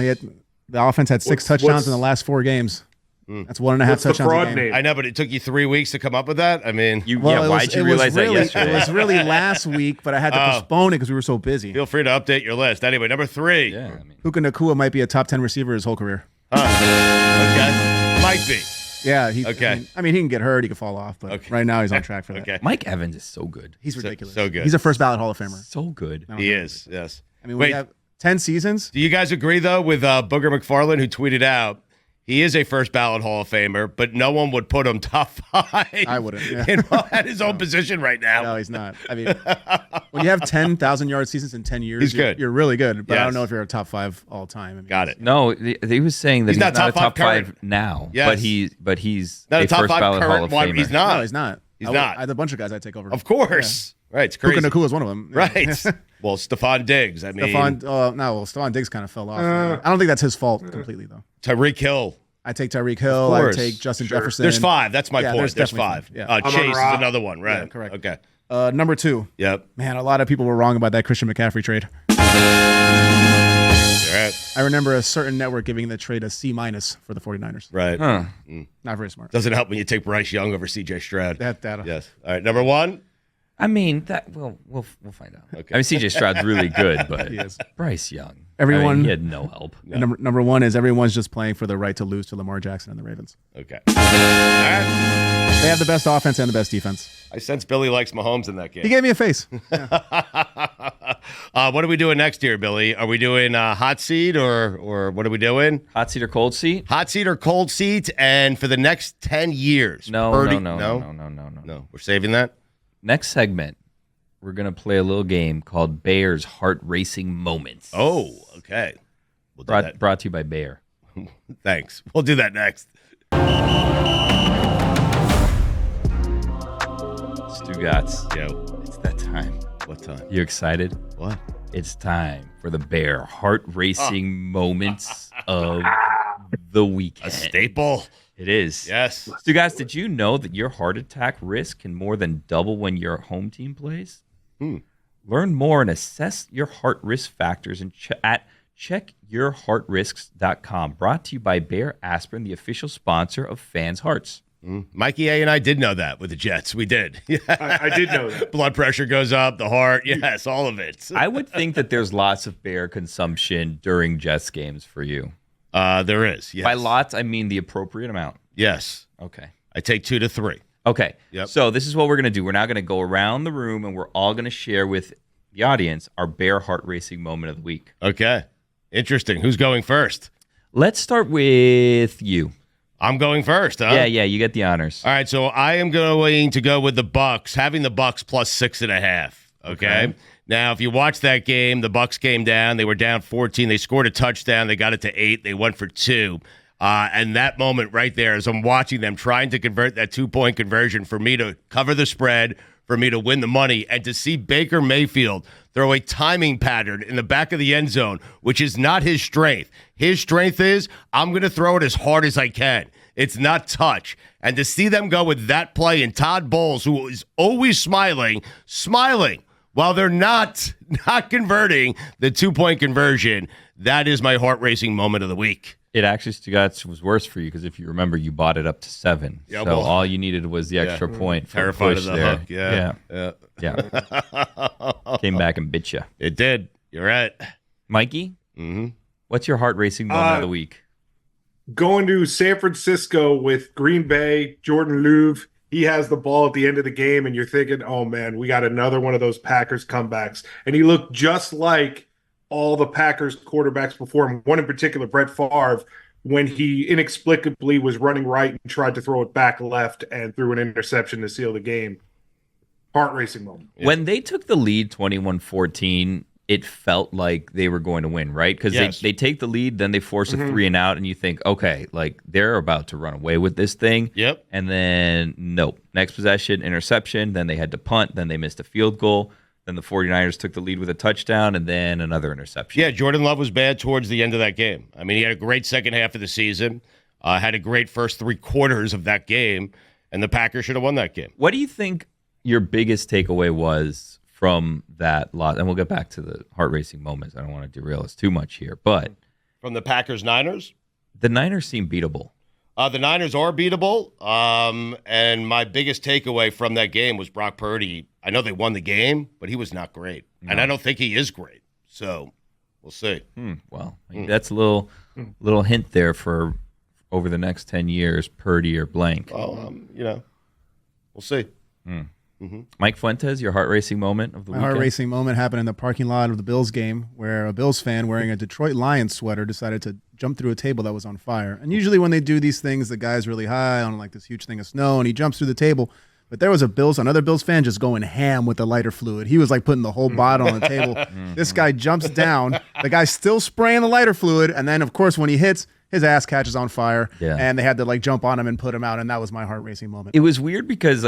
the offense had 6 touchdowns in the last 4 games. That's 1.5 touchdowns a game. Name? I know, but it took you 3 weeks to come up with that. I mean, why'd you realize that yesterday? It was really last week, but I had to postpone it because we were so busy. Feel free to update your list. Anyway, number 3. Yeah, Puka Nacua might be a top 10 receiver his whole career. Okay. Might be. Yeah. Okay. I mean, he can get hurt. He can fall off. But right now, he's on track for that. Okay. Mike Evans is so good. He's ridiculous. So good. He's a first ballot Hall of Famer. So good. He is, yes. I mean, we have 10 seasons. Do you guys agree, though, with Booger McFarland, who tweeted out, he is a first ballot Hall of Famer, but no one would put him top 5. I wouldn't. Yeah. At his own position right now. No, he's not. I mean, when you have 10,000-yard seasons in 10 years, he's good. You're really good. But I don't know if you're a top 5 all time. I mean, Got it. No, he was saying that he's not a top 5 now. Yes. But he's not a a top first 5 ballot Hall current of one. Famer. He's not. No, he's not. He's not. I had a bunch of guys I'd take over. Of course. Yeah. Right. It's crazy. Puka Nacua is one of them. Right. Well, Stephon Diggs. I mean, Stephon Diggs kind of fell off. I don't think that's his fault completely, though. Tyreek Hill. I take Tyreek Hill. I would take Justin Jefferson. There's 5. That's my point. There's 5. Five. Yeah. Chase is another one, right? Yeah, correct. Okay. Number 2. Yep. Man, a lot of people were wrong about that Christian McCaffrey trade. Right. I remember a certain network giving the trade a C- for the 49ers. Right. Huh. Not very smart. Doesn't help when you take Bryce Young over C.J. Stroud. That data. Yes. All right. Number 1. I mean, we'll find out. Okay. I mean, C.J. Stroud's really good, but he is. Bryce Young. Everyone he had no help. No. Number 1 is everyone's just playing for the right to lose to Lamar Jackson and the Ravens. Okay. All right. They have the best offense and the best defense. I sense Billy likes Mahomes in that game. He gave me a face. What are we doing next year, Billy? Are we doing hot seat or what are we doing? Hot seat or cold seat? Hot seat or cold seat? And for the next 10 years. No. We're saving that? Next segment, we're going to play a little game called Bayer's Heart Racing Moments. Oh, okay. We'll do that. Brought to you by Bayer. Thanks. We'll do that next. Stugotz. Yo. It's that time. What time? You excited? What? It's time for the Bayer Heart Racing Moments of the weekend. A staple. It is. Yes. Stugotz, did you know that your heart attack risk can more than double when your home team plays? Learn more and assess your heart risk factors at checkyourheartrisks.com. Brought to you by Bayer Aspirin, the official sponsor of Fans' Hearts. Mikey A and I did know that with the Jets. We did. I did know that. Blood pressure goes up, the heart. Yes, all of it. I would think that there's lots of Bayer consumption during Jets games for you. There is, yes. By lots, I mean the appropriate amount. Yes. Okay. I take 2 to 3. Okay. Yep. So this is what we're going to do. We're now going to go around the room, and we're all going to share with the audience our Bayer Heart Racing moment of the week. Okay. Interesting. Who's going first? Let's start with you. I'm going first, huh? Yeah, you get the honors. All right, so I am going to go with the Bucks, having the Bucks plus 6.5. Okay? Now, if you watch that game, the Bucks came down. They were down 14. They scored a touchdown. They got it to 8. They went for 2. And that moment right there, as I'm watching them trying to convert that 2-point conversion for me to cover the spread, for me to win the money, and to see Baker Mayfield throw a timing pattern in the back of the end zone, which is not his strength. His strength is, I'm going to throw it as hard as I can. It's not touch. And to see them go with that play, and Todd Bowles, who is always smiling while they're not converting the 2-point conversion, that is my heart-racing moment of the week. It actually, Stugotz, was worse for you because if you remember, you bought it up to 7. Yeah, so well, all you needed was the extra point for terrified push of the there. hook. Yeah. Came back and bit you. It did. You're right. Mikey, what's your heart racing moment of the week? Going to San Francisco with Green Bay, Jordan Love. He has the ball at the end of the game, and you're thinking, oh, man, we got another one of those Packers comebacks. And he looked just like all the Packers quarterbacks before him, one in particular, Brett Favre, when he inexplicably was running right and tried to throw it back left and threw an interception to seal the game. Heart-racing moment. Yeah. When they took the lead 21-14, it felt like they were going to win, right? Because Yes. they take the lead, then they force a 3 and out, and you think, okay, like they're about to run away with this thing. Yep. And then, nope. Next possession, interception. Then they had to punt. Then they missed a field goal. Then the 49ers took the lead with a touchdown, and then another interception. Yeah, Jordan Love was bad towards the end of that game. I mean, he had a great second half of the season, had a great first 3 quarters of that game, and the Packers should have won that game. What do you think your biggest takeaway was from that loss? And we'll get back to the heart-racing moments. I don't want to derail us too much here. But From the Packers-Niners? the Niners seem beatable. The Niners are beatable, and my biggest takeaway from that game was Brock Purdy. I know they won the game, but he was not great, and I don't think he is great. So we'll see. Well, that's a little hint there for over the next 10 years, Purdy or blank. Well, we'll see. Mike Fuentes, your heart-racing moment of the My weekend? heart-racing moment happened in the parking lot of the Bills game where a Bills fan wearing a Detroit Lions sweater decided to jump through a table that was on fire. And usually when they do these things, the guy's really high on like this huge thing of snow, and he jumps through the table. But there was another Bills fan just going ham with the lighter fluid. He was like putting the whole bottle on the table. This guy jumps down. The guy's still spraying the lighter fluid. And then, of course, when he hits, his ass catches on fire. Yeah. And they had to like jump on him and put him out. And that was my heart racing moment. It was weird because,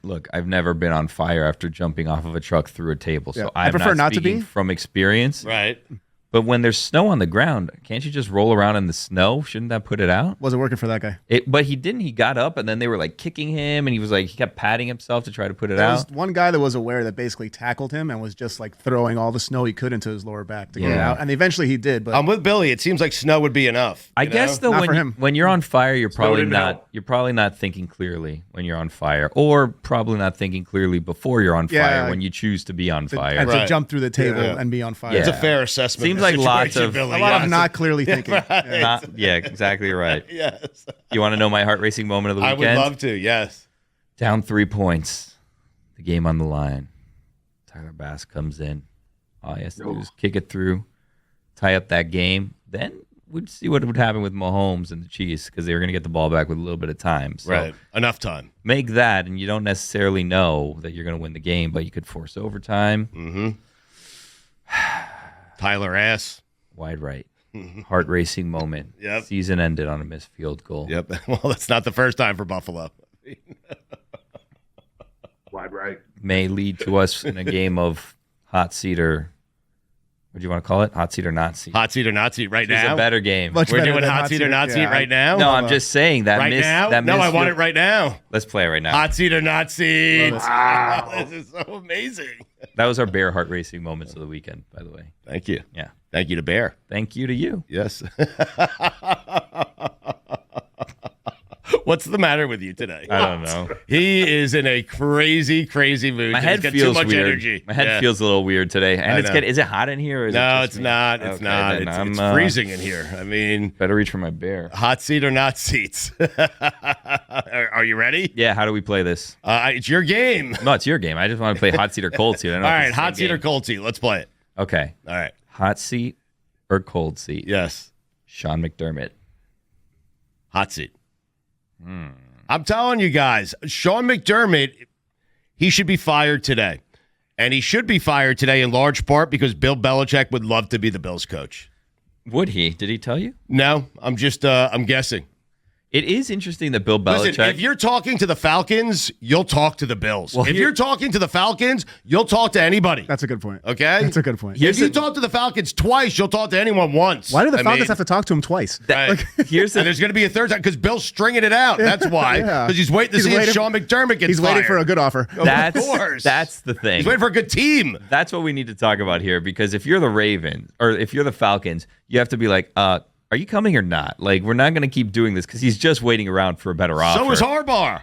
look, I've never been on fire after jumping off of a truck through a table, so Yeah. I'm I prefer not to speaking be. from experience. Right. But when there's snow on the ground, can't you just roll around in the snow? Shouldn't that put it out? Wasn't working for that guy. But he didn't. He got up, and then they were like kicking him, and he kept patting himself to try to put it There out. was one guy that was aware that basically tackled him and was just like throwing all the snow he could into his lower back to get it Yeah. out. And eventually he did. But I'm with Billy. It seems like snow would be enough. I you guess know? though, Not for him. when you're on fire, you're probably didn't help. not thinking clearly when you're on fire, or probably not thinking clearly before you're on Yeah. fire when you choose to be on fire. and Right. to jump through the table Yeah. and be on fire. Yeah. It's a fair assessment. Seems of the like lots situation, of- Billy. A lot yes. of not clearly thinking. Yeah. Yeah, exactly right. Yes. You want to know my heart racing moment of the I weekend? would love to, yes. Down 3 points, the game on the line. Tyler Bass comes in. All he has to do is kick it through, tie up that game. Then we'd see what would happen with Mahomes and the Chiefs because they were going to get the ball back with a little bit of time. So Right. Enough time. make that, and you don't necessarily know that you're going to win the game, but you could force overtime. Tyler Ass. Wide right. Heart racing moment. Yep. Season ended on a missed field goal. Yep. Well, that's not the first time for Buffalo. Wide right. May lead to us in a game of hot seat or what do you want to call it? Hot seat or not seat? Hot seat or not seat right It's now? a better game. Much We're better doing than hot seat or not seat Yeah, right now? No, I'm just saying that right miss, now? that No, I missed want field- it right now. Let's play it right now. Hot seat or not seat. Wow. This is so amazing. That was our Bear heart racing moments of the weekend, by the way. Thank you. Yeah. Thank you to Bear. Thank you to you. Yes. What's the matter with you today? I don't know. He is in a crazy, crazy mood. My He's head got feels too much weird. energy. My head Yeah. feels a little weird today. And I it's know. getting, is it hot in here? Or is it No, just it's me? not. It's Okay, not. then It's I'm, freezing in here. I mean, Better reach for my bear. hot seat or not seats. Are you ready? Yeah, how do we play this? It's your game. No, it's your game. I just want to play hot seat or cold seat. I don't know All if right, it's the hot same seat or game. cold seat. Let's play it. Okay. All right. Hot seat or cold seat? Yes. Sean McDermott. Hot seat. I'm telling you guys, Sean McDermott, he should be fired today. And he should be fired today in large part because Bill Belichick would love to be the Bills coach. Would he? Did he tell you? No, I'm just, I'm guessing. It is interesting that Bill Belichick. Listen, if you're talking to the Falcons, you'll talk to the Bills. Well, if you're talking to the Falcons, you'll talk to anybody. That's a good point. Okay? That's a good point. If you talk to the Falcons twice, you'll talk to anyone once. Why do the I Falcons mean, have to talk to him twice? Right. Here's And the there's going to be a third time because Bill's stringing it out. That's why. Yeah. Because he's waiting to He's see if waiting- Sean McDermott gets He's waiting fired. for a good offer. Of course. That's the thing. He's waiting for a good team. That's what we need to talk about here because if you're the Ravens or if you're the Falcons, you have to be like, are you coming or not? Like, we're not going to keep doing this because he's just waiting around for a better offer. So is Harbaugh.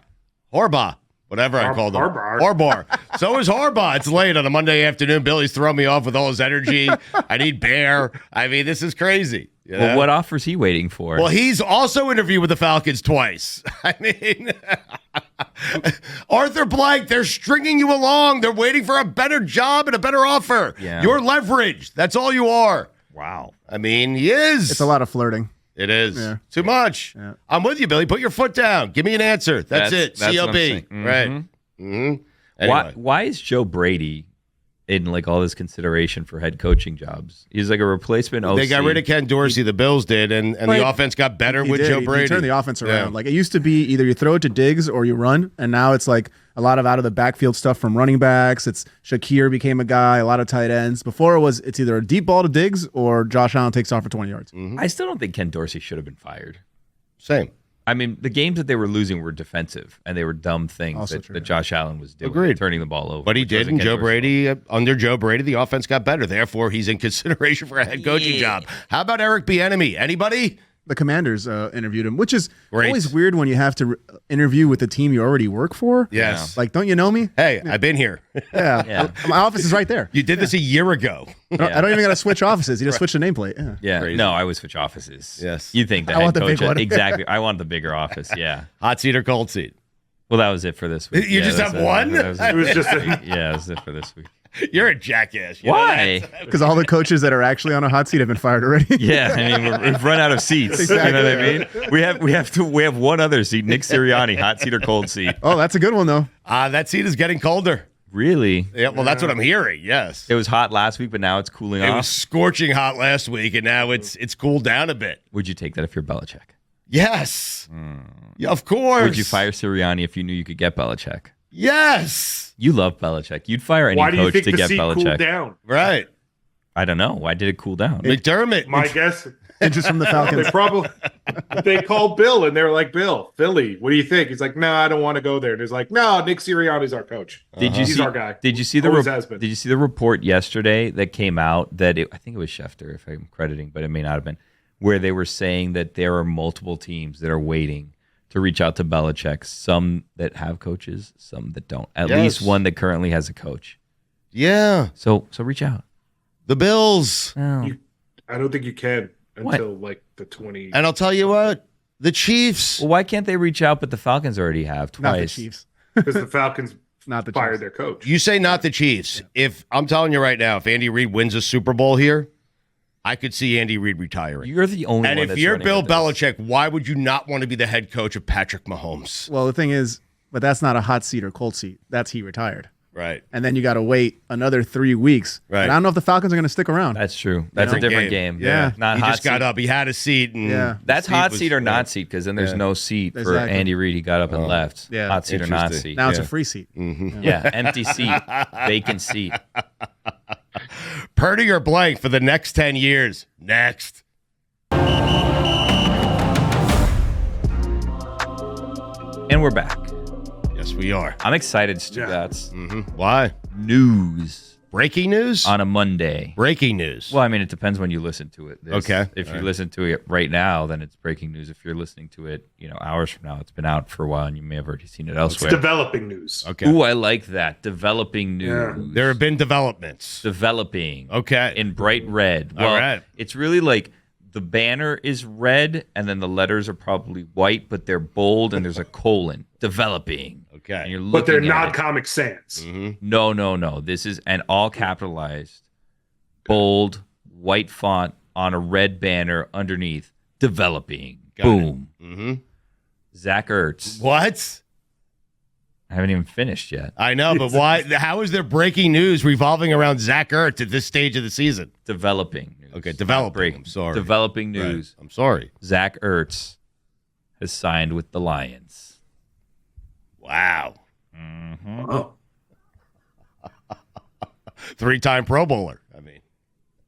Whatever I called him. Harbaugh. So is Harbaugh. It's late on a Monday afternoon. Billy's throwing me off with all his energy. I need Bear. I mean, this is crazy. You know? Well, what offer's he waiting for? Well, he's also interviewed with the Falcons twice. I mean, Arthur Blank, they're stringing you along. They're waiting for a better job and a better offer. Yeah. You're leveraged. That's all you are. Wow. I mean, he is. It's a lot of flirting. It is. Yeah. Too much. Yeah. I'm with you, Billy. Put your foot down. Give me an answer. That's it. That's what I'm CLB. saying. Right. Mm-hmm. Anyway. Why is Joe Brady in like all this consideration for head coaching jobs. He's like a replacement OC. They got rid of Ken Dorsey, the Bills did, and the offense got better with Joe Brady. He turned the offense around. Yeah. Like it used to be either you throw it to Diggs or you run, and now it's like a lot of out of the backfield stuff from running backs. It's Shakir became a guy, a lot of tight ends. Before it's either a deep ball to Diggs or Josh Allen takes off for 20 yards. I still don't think Ken Dorsey should have been fired. Same. I mean, the games that they were losing were defensive, and they were dumb things that Josh Allen was doing, Agreed. turning the ball over. But he which did, wasn't and Ken Joe Dorsey. Brady, under Joe Brady, the offense got better. Therefore, he's in consideration for a head coaching job. How about Eric Bieniemy? Anybody? The Commanders interviewed him, which is Great. always weird when you have to interview with the team you already work for. Yes. Like, don't you know me? Hey, I've been here. Yeah. Yeah. My office is right there. You did this a year ago. I don't even got to switch offices. You just switch the nameplate. Yeah. Yeah, Crazy. no, I would switch offices. Yes. You think the I head want the coach? big one. Exactly. I want the bigger office. Yeah. Hot seat or cold seat? Well, that was it for this week. You Yeah, just that's have it. one? That was It was just yeah, that was it for this week. You're a jackass. You know Why? that? Because all the coaches that are actually on a hot seat have been fired already. Yeah, I mean we've run out of seats. Exactly. You know what I mean? We have one other seat. Nick Sirianni, hot seat or cold seat. Oh, that's a good one, though. That seat is getting colder. Really? Yeah, well, that's what I'm hearing. Yes. It was hot last week, but now it's cooling It off. was scorching hot last week, and now it's cooled down a bit. Would you take that if you're Belichick? Yes. Yeah, of course. Would you fire Sirianni if you knew you could get Belichick? Yes. You love Belichick. You'd fire any Why do you coach think to the get seat cooled Belichick. down? Right. I don't know. Why did it cool down? McDermott. My guess, Interest from the Falcons. they probably they called Bill and they were like, "Bill, Philly, what do you think?" He's like, "No, I don't want to go there." And he's like, "No, Nick Sirianni's our coach. Did you He's see? our guy. Did you see the? Always has been." Did you see the report yesterday that came out that I think it was Schefter, if I'm crediting, but it may not have been, where they were saying that there are multiple teams that are waiting to reach out to Belichick. Some that have coaches, some that don't. At Yes. least one that currently has a coach. Yeah. So reach out. The Bills. I don't think you can What? until like the 20. And I'll tell you what, the Chiefs. Well, why can't they reach out? But the Falcons already have twice. Not the Chiefs. Because the Falcons Not the fired Chiefs. their coach. You say not the Chiefs. If I'm telling you right now, if Andy Reid wins a Super Bowl here, I could see Andy Reid retiring. You're the only And one if that's you're running Bill with this. Belichick, why would you not want to be the head coach of Patrick Mahomes? Well, the thing is, but that's not a hot seat or cold seat. That's he retired. Right. And then you got to wait another 3 weeks. Right. And I don't know if the Falcons are going to stick around. That's true. That's a Different different game. Yeah. Not He hot just got seat. up. He had a seat. And Yeah. That's Steve hot was- seat or not seat, because then there's no seat for Exactly. Andy Reid. He got up and left. Yeah. Hot seat or not Interesting. seat. Now it's Yeah. a free seat. Yeah, empty seat, vacant seat. Purdy or blank for the next 10 years. Next. And we're back. Yes, we are. I'm excited, Stugotz. Why? News Breaking news? on a Monday. Breaking news. Well, I mean, it depends when you listen to it. Okay. If you All right. listen to it right now, then it's breaking news. If you're listening to it, hours from now, it's been out for a while, and you may have already seen it It's elsewhere. developing news. Okay. Ooh, I like that. Developing news. Yeah. There have been developments. Developing. Okay. In bright red. All Well, right. It's really like the banner is red, and then the letters are probably white, but they're bold, and there's a colon. Developing. Okay. And you're But they're looking at not it. Comic Sans. No. This is an all capitalized, bold, white font on a red banner underneath. Developing. Got Boom. Mm-hmm. Zach Ertz. What? I haven't even finished yet. I know, but why? How is there breaking news revolving around Zach Ertz at this stage of the season? Developing news. Okay, developing. Break. I'm sorry. Developing Right. news. I'm sorry. Zach Ertz has signed with the Lions. Wow. Oh. 3-time Pro Bowler. I mean,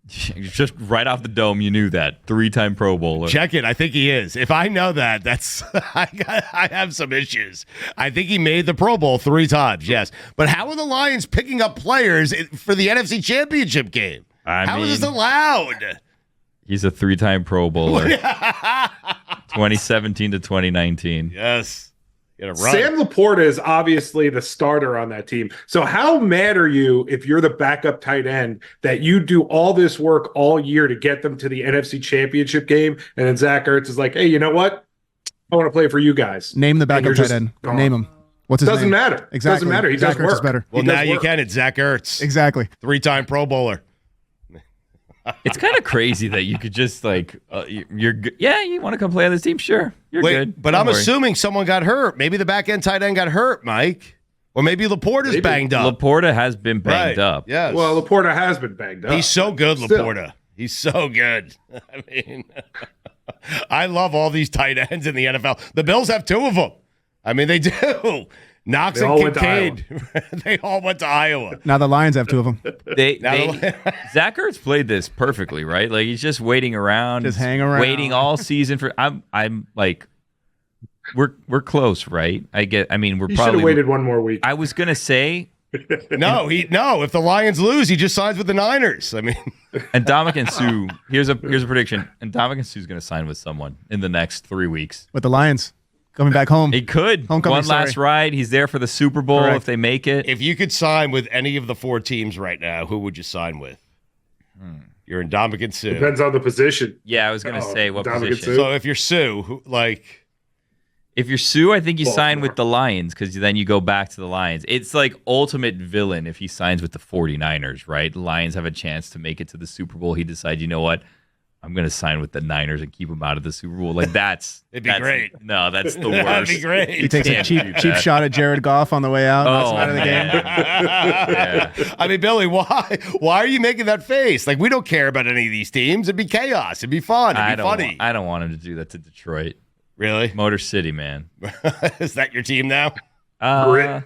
Just right off the dome, you knew that. 3-time Pro Bowler. check it. I think he is. If I know that, that's I have some issues. I think he made the Pro Bowl 3 times. Yes, but how are the Lions picking up players for the NFC Championship game? How is this allowed? He's a 3-time Pro Bowler. 2017 to 2019. Yes. Get a run. Sam Laporta is obviously the starter on that team. So how mad are you if you're the backup tight end that you do all this work all year to get them to the NFC Championship game, and then Zach Ertz is like, "Hey, you know what? I want to play for you guys." Name the And backup you're tight just end. gone. Name him. What's his Doesn't name? matter. Exactly. Doesn't matter. He Zach does Ertz work. is better. Well, He does now you work. can. It's Zach Ertz. Exactly. 3-time Pro Bowler. It's kind of crazy that you could just you're good. Yeah, you want to come play on this team? Sure. You're Wait, good. but Don't I'm worry. assuming someone got hurt. Maybe the back end tight end got hurt, Mike. Or maybe Laporta's Maybe. banged up. Laporta has been banged Right. up. Yes. Well, Laporta has been banged up. He's so good, Still. Laporta. He's so good. I mean, I love all these tight ends in the NFL. The Bills have 2 of them. I mean, they do. Knox They and all went to Kincaid. They all went to Iowa. Now the Lions have 2 of them. Zach Ertz played this perfectly, right? Like he's just waiting around, Just hang around. waiting all season for. I'm like, we're close, right? We're He should probably have waited one more week. I was gonna say, No. If the Lions lose, he just signs with the Niners. I mean, and Ndamukong Suh. Here's a prediction. And Ndamukong Suh's gonna sign with someone in the next 3 weeks. With the Lions coming back home. He could Homecoming one last story. ride. He's there for the Super Bowl Correct. if they make it. if you could sign with any of the 4 teams right now, who would you sign with? You're in Ndamukong Suh. Depends on the position. Yeah, I was gonna say what Ndamukong position. Suh. So if you're Sue, who, like, If you're Sue, I think you sign Baltimore. with the Lions because then you go back to the Lions. It's like ultimate villain if he signs with the 49ers, right? The Lions have a chance to make it to the Super Bowl. He decides, you know what? I'm going to sign with the Niners and keep him out of the Super Bowl. Like that's It'd be that's- great. No, that's the that'd worst. be He great. takes a Can't cheap do cheap that. shot at Jared Goff on the way out. Last Oh, night of the game. man. I mean, Billy, why are you making that face? Like, we don't care about any of these teams. It'd be chaos. It'd be fun. It'd be funny. I don't want him to do that to Detroit. Really? Motor City, man. Is that your team now? Grit.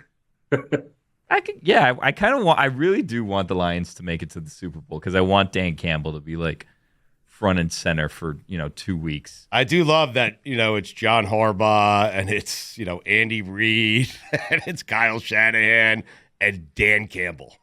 I could, yeah. I kind of want. I really do want the Lions to make it to the Super Bowl because I want Dan Campbell to be like front and center for 2 weeks. I do love that, it's John Harbaugh and it's, Andy Reid and it's Kyle Shanahan and Dan Campbell.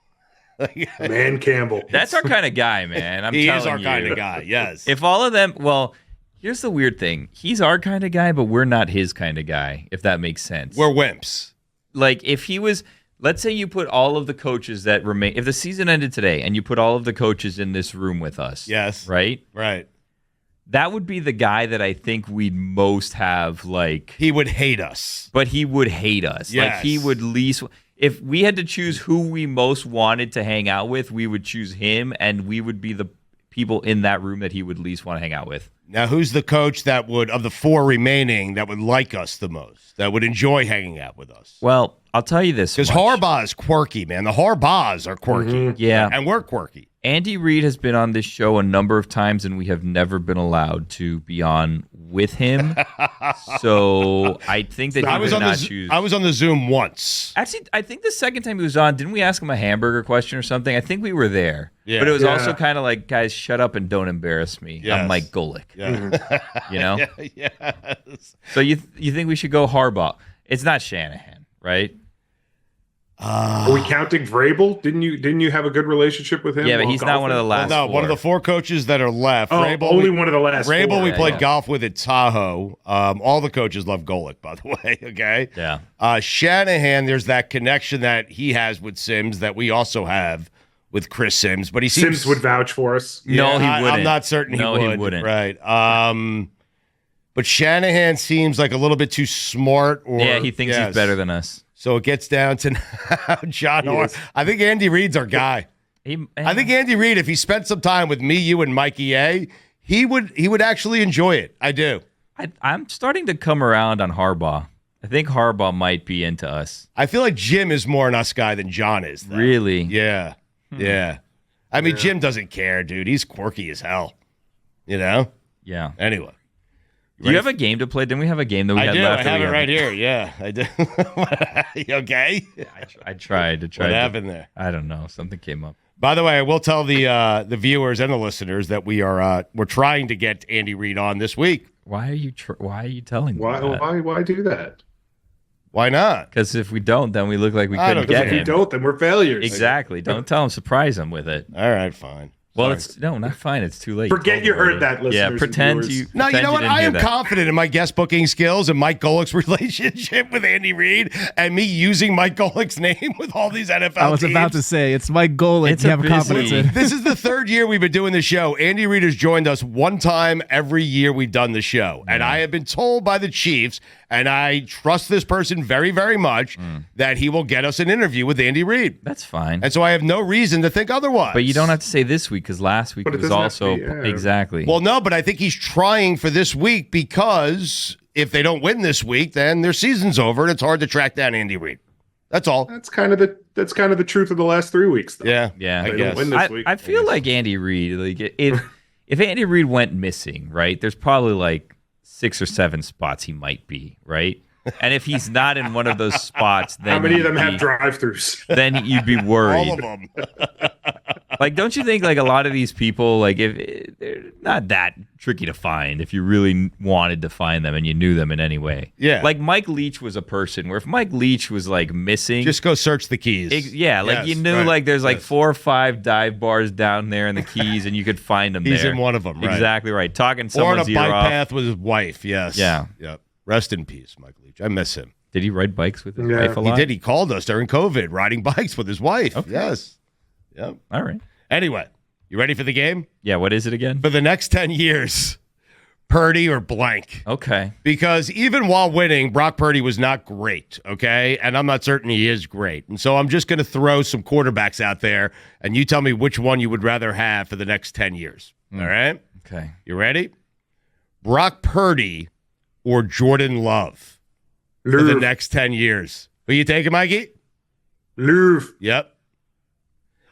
Man Campbell. That's our kind of guy, man. I'm He telling is our you. kind of guy, yes. If all of them, well, here's the weird thing. He's our kind of guy, but we're not his kind of guy, if that makes sense. We're wimps. Like, if he was, let's say you put all of the coaches that remain, if the season ended today and you put all of the coaches in this room with us. Yes. Right? Right. That would be the guy that I think we'd most have, like, He would hate us. but he would hate us. Like, he Yes. would least, if we had to choose who we most wanted to hang out with, we would choose him, and we would be the people in that room that he would least want to hang out with. Now, who's the coach that would, of the 4 remaining, that would like us the most, that would enjoy hanging out with us? Well, I'll tell you this. Because much. Harbaugh is quirky, man. The Harbaughs are quirky. Yeah. And we're quirky. Andy Reid has been on this show a number of times, and we have never been allowed to be on with him. So I think that he would not choose. I was on the Zoom once. Actually, I think the second time he was on, didn't we ask him a hamburger question or something? I think we were there. Yeah. But it was Yeah. also kind of like, guys, shut up and don't embarrass me. Yes. I'm Mike Golick. Yeah. You know? Yes. So you think we should go Harbaugh? It's not Shanahan, right? Are we counting Vrabel? Didn't you have a good relationship with him? Yeah, but while he's not one of the golfing? last. No, one of the 4 coaches that are left. Oh, Vrabel, only one of the last. Vrabel, 4. we Yeah, played yeah. golf with at Tahoe. All the coaches love Golick, by the way. Okay. Yeah. Shanahan, there's that connection that he has with Sims that we also have with Chris Sims, but he seems Sims would vouch for us. No, he I'm wouldn't. not certain No, he he would. wouldn't. Right. But Shanahan seems like a little bit too smart. Or Yeah, he thinks yes. he's better than us. So it gets down to now John He Hart. is. I think Andy Reid's our guy. I think Andy Reid, if he spent some time with me, you, and Mikey A, he would actually enjoy it. I do. I'm starting to come around on Harbaugh. I think Harbaugh might be into us. I feel like Jim is more an us guy than John is. Though. Really? Yeah. Yeah. I mean, Jim doesn't care, dude. He's quirky as hell. You know? Yeah. Anyway. Do you have a game to play? Didn't we have a game that we I had do. left? I that have we it haven't- right here. Yeah, I do. You okay? I tried to try. What to- happened there? I don't know. Something came up. By the way, I will tell the viewers and the listeners that we're trying to get Andy Reid on this week. Why are you telling me Why? that? Why do that? Why not? Because if we don't, then we look like we I couldn't don't- get If we him. don't, then we're failures. Exactly. Don't tell him. Surprise him with it. All right, fine. Well, Sorry. it's not fine. It's too late. Forget told you him already. heard that, listeners Yeah, and pretend viewers. you. No, you pretend know what? didn't I hear am that. confident in my guest booking skills and Mike Golick's relationship with Andy Reid and me using Mike Golick's name with all these NFL I was teams. about to say it's Mike Golick. It's You a have confidence busy- in. This is the 3rd year we've been doing the show. Andy Reid has joined us one time every year we've done the show. And I have been told by the Chiefs, and I trust this person very, very much, that he will get us an interview with Andy Reid. That's fine. And so I have no reason to think otherwise. But you don't have to say this week because last week But it was doesn't have to also be, yeah. exactly. Well, no, but I think he's trying for this week because if they don't win this week, then their season's over and it's hard to track down Andy Reid. That's all. That's kind of the truth of the last 3 weeks, though. Yeah. I They guess. don't win this week. I feel like Andy Reid. Like if Andy Reid went missing, right? There's probably like 6 or 7 spots he might be, right? And if he's not in one of those spots, then how many of them have drive-throughs? Then you'd be worried. All of them. Like, don't you think like a lot of these people, like if they're not that tricky to find if you really wanted to find them and you knew them in any way? Yeah. Like Mike Leach was a person where if Mike Leach was like missing, Just go search the keys. like you Yes, knew right. like there's like Yes. 4 or 5 dive bars down there in the Keys and you could find him He's there. in one of them, right? Exactly right. Talking Or on someone's a ear bike off. path with his wife. Yes. Yeah. Yep. Rest in peace, Mike Leach. I miss him. Did he ride bikes with his Yeah. wife a He lot? did. He called us during COVID, riding bikes with his wife. Okay. Yes. Yep. All right. Anyway, you ready for the game? Yeah. What is it again? For the next 10 years, Purdy or blank. Okay. Because even while winning, Brock Purdy was not great, okay? And I'm not certain he is great. And so I'm just going to throw some quarterbacks out there, and you tell me which one you would rather have for the next 10 years. All right? Okay. You ready? Brock Purdy or Jordan Love for the Louvre. next 10 years. Who you taking, Mikey? Louvre. Yep.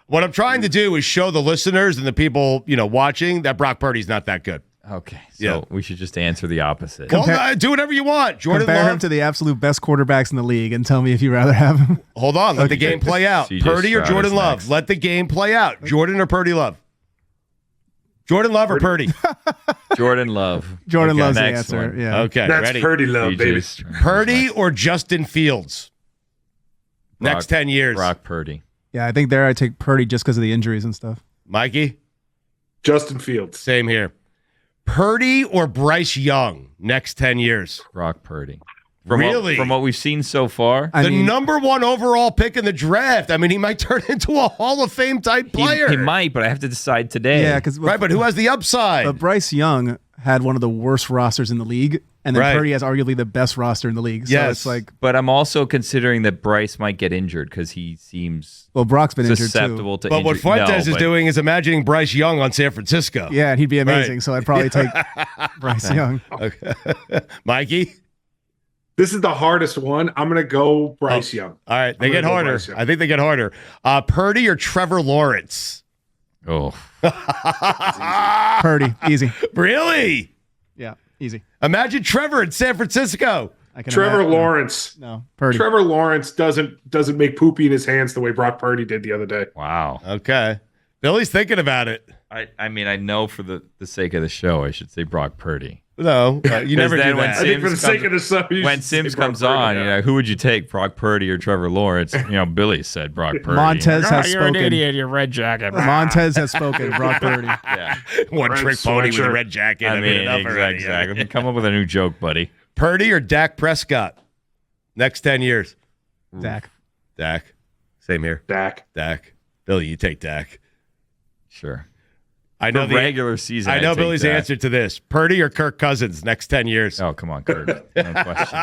What I'm trying to do is show the listeners and the people, watching that Brock Purdy's not that good. Okay. So Yeah. we should just answer the opposite. Well, do whatever you want. Jordan Compare Love. him to the absolute best quarterbacks in the league and tell me if you'd rather have him. Hold on. Let the game play out. CJ Purdy or Stroud Jordan is Love? next. Let the game play out. Jordan or Purdy Love? Jordan Love or Purdy? Jordan Love. Jordan Okay, loves the next answer. one. Yeah. Okay, That's ready? Purdy love, CJ baby. Stroud. Purdy or Justin Fields? Next 10 years. Brock Purdy. Yeah, I think there I take Purdy just because of the injuries and stuff. Mikey? Justin Fields. Same here. Purdy or Bryce Young? Next 10 years. Brock Purdy. Really? From what we've seen so far, I The mean, number 1 overall pick in the draft. I mean, he might turn into a Hall of Fame type player. he might, but I have to decide today. yeah, because Right, but who has the upside? Bryce Young had one of the worst rosters in the league, and then Right. Purdy has arguably the best roster in the league. So Yes. it's like, But I'm also considering that Bryce might get injured because he seems well, Brock's been injured too. susceptible to But what injury. Fuentes No, is but doing is imagining Bryce Young on San Francisco. Yeah, and he'd be amazing. Right. So I'd probably take Bryce Young. Okay. Mikey? This is the hardest one. I'm going to go Bryce Young. All right, they I'm get gonna go harder. Bryce Young. I think they get harder. Purdy or Trevor Lawrence? Oh, Purdy, easy. Really? Yeah, easy. Imagine Trevor in San Francisco. I can Trevor imagine. Lawrence. No, Purdy. Trevor Lawrence doesn't make poopy in his hands the way Brock Purdy did the other day. wow. Okay. Billy's thinking about it. I mean, I know for the sake of the show, I should say Brock Purdy. No, you never then do when that. I think for the Sims sake comes- of the sub, you When should say Sims Brock comes Purdy, on, yeah. who would you take, Brock Purdy or Trevor Lawrence? Billy said Brock Purdy. Montez has you're an spoken. idiot, you red jacket. Montez has spoken. Brock Purdy. Yeah. One Red trick pony with a sweatshirt. red jacket. I mean, enough already. exactly. Come up with a new joke, buddy. Purdy or Dak Prescott? Next 10 years. Dak. Dak. Same here. Dak. Dak. Billy, you take Dak. Sure. I know For regular season, I know I'd take Billy's Dak. answer to this. Purdy or Kirk Cousins next 10 years? Oh, come on, Kurt. No question.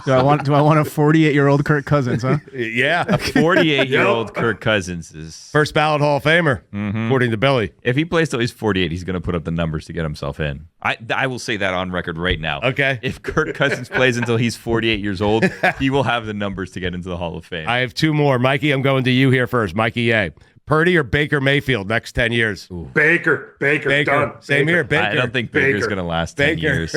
Do I want a 48-year-old Kirk Cousins? Huh? Yeah. 48-year-old Kirk Cousins is. First ballot Hall of Famer, according to Billy. If he plays till he's 48, he's going to put up the numbers to get himself in. I will say that on record right now. Okay. If Kirk Cousins plays until he's 48 years old, he will have the numbers to get into the Hall of Fame. I have 2 more. Mikey, I'm going to you here first. Mikey A. Purdy or Baker Mayfield next 10 years? Baker. Baker. Done. Same Baker. here. Baker. I don't think Baker's Baker. going to last 10 Baker. years.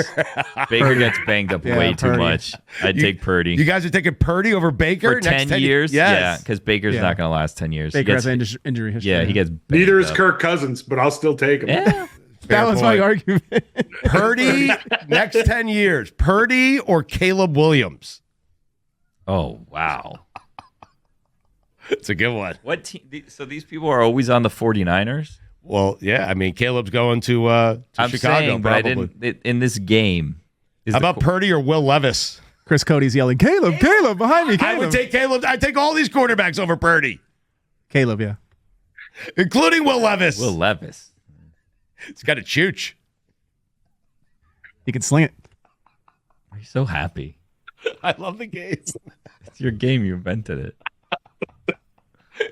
Baker gets banged up Yeah, way too Purdy. much. I'd take Purdy. You guys are taking Purdy over Baker For next 10 years? Yes. Yeah, because Baker's Yeah. not going to last 10 years. Baker he gets, has an injury history. yeah, he gets banged Neither is up. Kirk Cousins, but I'll still take him. Yeah. That was my point. argument. Purdy next 10 years. Purdy or Caleb Williams? Oh, wow. It's a good one. What team? So these people are always on the 49ers? Well, yeah. I mean, Caleb's going to I'm Chicago saying, but probably. I didn't. In this game, is How the about Purdy or Will Levis? Chris Cody's yelling, Caleb, behind me, I Caleb. would take Caleb. I take all these quarterbacks over Purdy, Caleb, yeah. including Will Levis. Will Levis? It's got a chooch. He can sling it. Are you so happy? I love the game. It's your game. You invented it.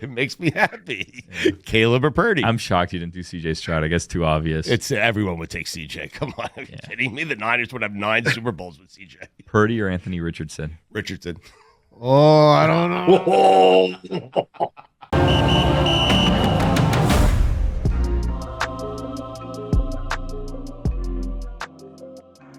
It makes me happy. Caleb or Purdy? I'm shocked you didn't do CJ Stroud. I guess too obvious. It's everyone would take CJ. Come on, are you kidding me? The Niners would have 9 Super Bowls with CJ Purdy or Anthony Richardson. Richardson. Oh, I don't know.